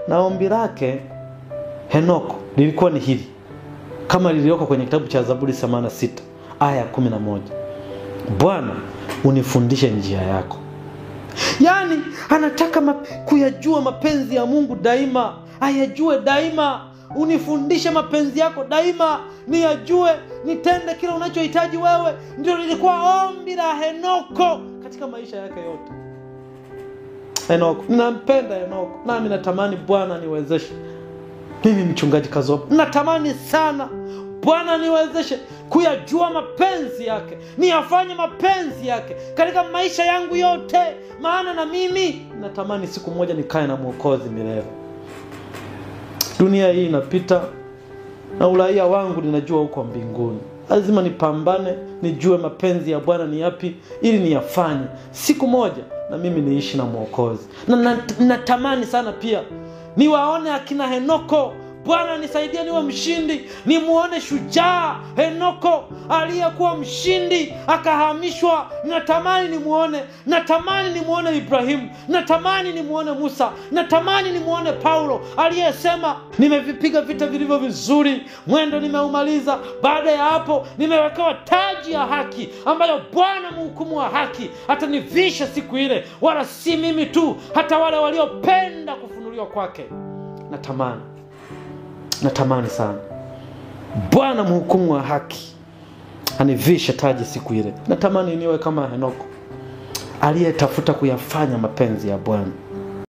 Na ombi lake Henoko lilikuwa ni hili, kama lilioko kwenye kitabu cha Zaburi 86 aya 11. Bwana, unifundishe njia yako. Yani anataka kuyajua mapenzi ya Mungu daima, ayajue daima. Unifundishe mapenzi yako daima, niyajue, nitende kila unachohitaji wewe. Ndio lilikuwa ombi la Henoko katika maisha yake yote. Henoko, ninampenda Henoko, nami natamani Bwana niwezeshe. Mimi mchungaji Kazoba natamani sana Bwana niwezeshe kuyajua mapenzi yake, niyafanye mapenzi yake katika maisha yangu yote, maana na mimi natamani siku moja nikae na Mwokozi milele. Dunia hii inapita na uraia wangu ninajua huko mbinguni. Lazima nipambane, nijue mapenzi ya Bwana ni yapi ili niyafanye siku moja na mimi niishi na Mwokozi. Na natamani sana pia niwaone akina Henoko. Bwana nisaidie niwe mshindi, nimuone shujaa Henoko aliyekuwa mshindi akahamishwa. Natamani nimuone, natamani nimuone Ibrahimu, natamani nimuone Musa, natamani nimuone Paulo aliyesema nimevipiga vita vilivyo vizuri, mwendo nimeumaliza. Baada ya hapo nimewekewa taji ya haki ambayo Bwana mhukumu wa haki atanivisha siku ile, wala si mimi tu, hata wale waliopenda kufunuliwa kwake. Natamani sana Bwana mhukumu wa haki anivishe taji siku ile. Natamani niwe kama Henoko aliyetafuta kuyafanya mapenzi ya Bwana.